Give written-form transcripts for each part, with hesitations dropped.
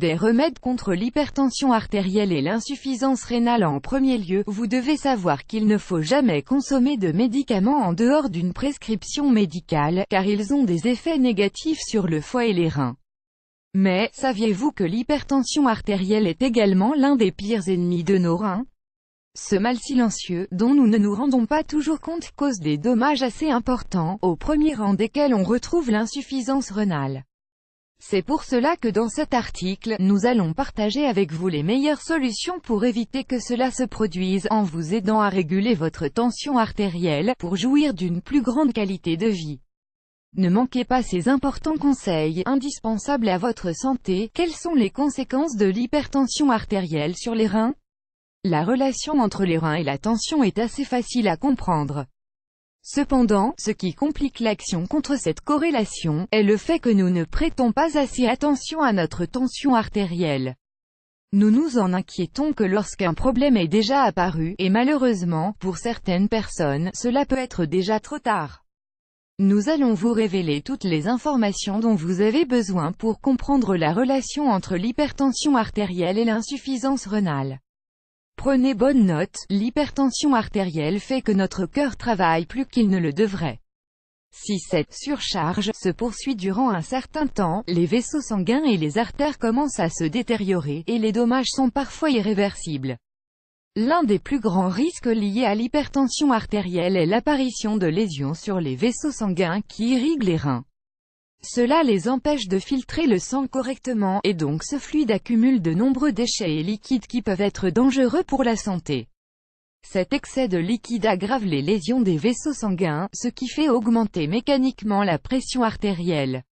Des remèdes contre l'hypertension artérielle et l'insuffisance rénale. En premier lieu, vous devez savoir qu'il ne faut jamais consommer de médicaments en dehors d'une prescription médicale, car ils ont des effets négatifs sur le foie et les reins. Mais, saviez-vous que l'hypertension artérielle est également l'un des pires ennemis de nos reins? Ce mal silencieux, dont nous ne nous rendons pas toujours compte, cause des dommages assez importants, au premier rang desquels on retrouve l'insuffisance rénale. C'est pour cela que dans cet article, nous allons partager avec vous les meilleures solutions pour éviter que cela se produise, en vous aidant à réguler votre tension artérielle, pour jouir d'une plus grande qualité de vie. Ne manquez pas ces importants conseils, indispensables à votre santé. Quelles sont les conséquences de l'hypertension artérielle sur les reins? La relation entre les reins et la tension est assez facile à comprendre. Cependant, ce qui complique l'action contre cette corrélation, est le fait que nous ne prêtons pas assez attention à notre tension artérielle. Nous nous en inquiétons que lorsqu'un problème est déjà apparu, et malheureusement, pour certaines personnes, cela peut être déjà trop tard. Nous allons vous révéler toutes les informations dont vous avez besoin pour comprendre la relation entre l'hypertension artérielle et l'insuffisance rénale. Prenez bonne note, l'hypertension artérielle fait que notre cœur travaille plus qu'il ne le devrait. Si cette surcharge se poursuit durant un certain temps, les vaisseaux sanguins et les artères commencent à se détériorer, et les dommages sont parfois irréversibles. L'un des plus grands risques liés à l'hypertension artérielle est l'apparition de lésions sur les vaisseaux sanguins qui irriguent les reins. Cela les empêche de filtrer le sang correctement, et donc ce fluide accumule de nombreux déchets et liquides qui peuvent être dangereux pour la santé. Cet excès de liquide aggrave les lésions des vaisseaux sanguins, ce qui fait augmenter mécaniquement la pression artérielle.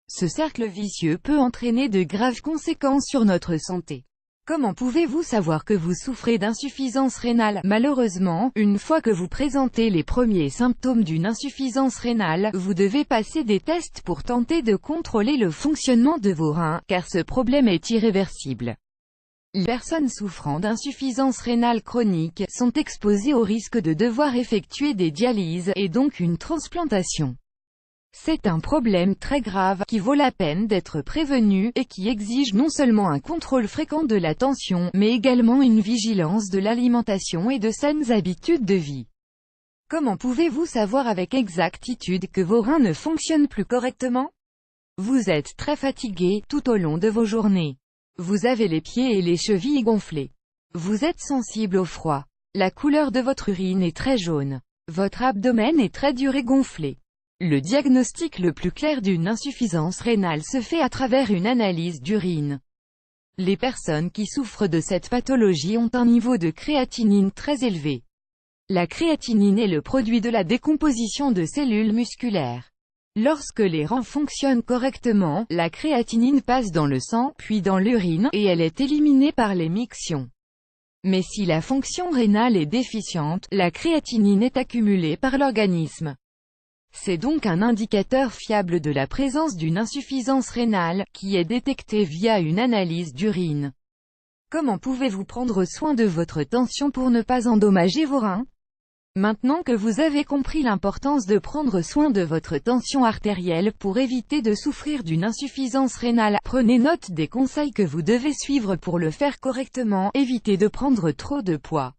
Ce cercle vicieux peut entraîner de graves conséquences sur notre santé. Comment pouvez-vous savoir que vous souffrez d'insuffisance rénale? Malheureusement, une fois que vous présentez les premiers symptômes d'une insuffisance rénale, vous devez passer des tests pour tenter de contrôler le fonctionnement de vos reins, car ce problème est irréversible. Les personnes souffrant d'insuffisance rénale chronique sont exposées au risque de devoir effectuer des dialyses, et donc une transplantation. C'est un problème très grave, qui vaut la peine d'être prévenu, et qui exige non seulement un contrôle fréquent de la tension, mais également une vigilance de l'alimentation et de saines habitudes de vie. Comment pouvez-vous savoir avec exactitude que vos reins ne fonctionnent plus correctement? Vous êtes très fatigué, tout au long de vos journées. Vous avez les pieds et les chevilles gonflés. Vous êtes sensible au froid. La couleur de votre urine est très jaune. Votre abdomen est très dur et gonflé. Le diagnostic le plus clair d'une insuffisance rénale se fait à travers une analyse d'urine. Les personnes qui souffrent de cette pathologie ont un niveau de créatinine très élevé. La créatinine est le produit de la décomposition de cellules musculaires. Lorsque les reins fonctionnent correctement, la créatinine passe dans le sang, puis dans l'urine, et elle est éliminée par les mixions. Mais si la fonction rénale est déficiente, la créatinine est accumulée par l'organisme. C'est donc un indicateur fiable de la présence d'une insuffisance rénale, qui est détectée via une analyse d'urine. Comment pouvez-vous prendre soin de votre tension pour ne pas endommager vos reins? Maintenant que vous avez compris l'importance de prendre soin de votre tension artérielle pour éviter de souffrir d'une insuffisance rénale, prenez note des conseils que vous devez suivre pour le faire correctement. Évitez de prendre trop de poids.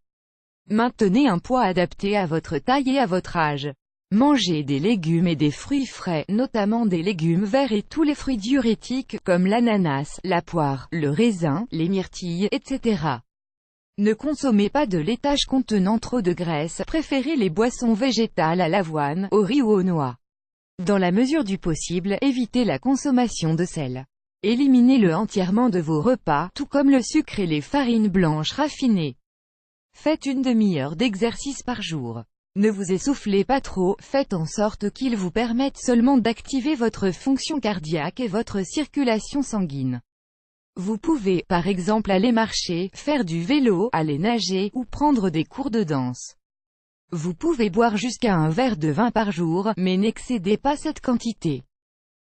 Maintenez un poids adapté à votre taille et à votre âge. Mangez des légumes et des fruits frais, notamment des légumes verts et tous les fruits diurétiques, comme l'ananas, la poire, le raisin, les myrtilles, etc. Ne consommez pas de laitage contenant trop de graisse, préférez les boissons végétales à l'avoine, au riz ou aux noix. Dans la mesure du possible, évitez la consommation de sel. Éliminez-le entièrement de vos repas, tout comme le sucre et les farines blanches raffinées. Faites une demi-heure d'exercice par jour. Ne vous essoufflez pas trop, faites en sorte qu'il vous permette seulement d'activer votre fonction cardiaque et votre circulation sanguine. Vous pouvez, par exemple, aller marcher, faire du vélo, aller nager, ou prendre des cours de danse. Vous pouvez boire jusqu'à un verre de vin par jour, mais n'excédez pas cette quantité.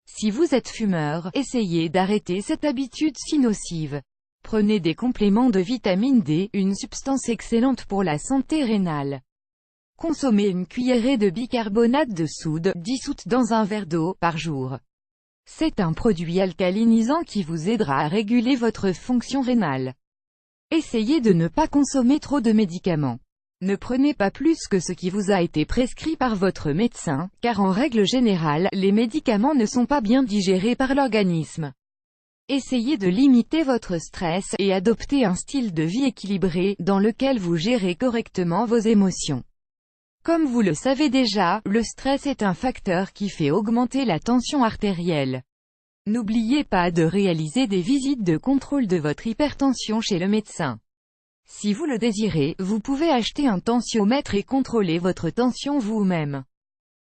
Si vous êtes fumeur, essayez d'arrêter cette habitude si nocive. Prenez des compléments de vitamine D, une substance excellente pour la santé rénale. Consommez une cuillerée de bicarbonate de soude, dissoute dans un verre d'eau, par jour. C'est un produit alcalinisant qui vous aidera à réguler votre fonction rénale. Essayez de ne pas consommer trop de médicaments. Ne prenez pas plus que ce qui vous a été prescrit par votre médecin, car en règle générale, les médicaments ne sont pas bien digérés par l'organisme. Essayez de limiter votre stress, et adopter un style de vie équilibré, dans lequel vous gérez correctement vos émotions. Comme vous le savez déjà, le stress est un facteur qui fait augmenter la tension artérielle. N'oubliez pas de réaliser des visites de contrôle de votre hypertension chez le médecin. Si vous le désirez, vous pouvez acheter un tensiomètre et contrôler votre tension vous-même.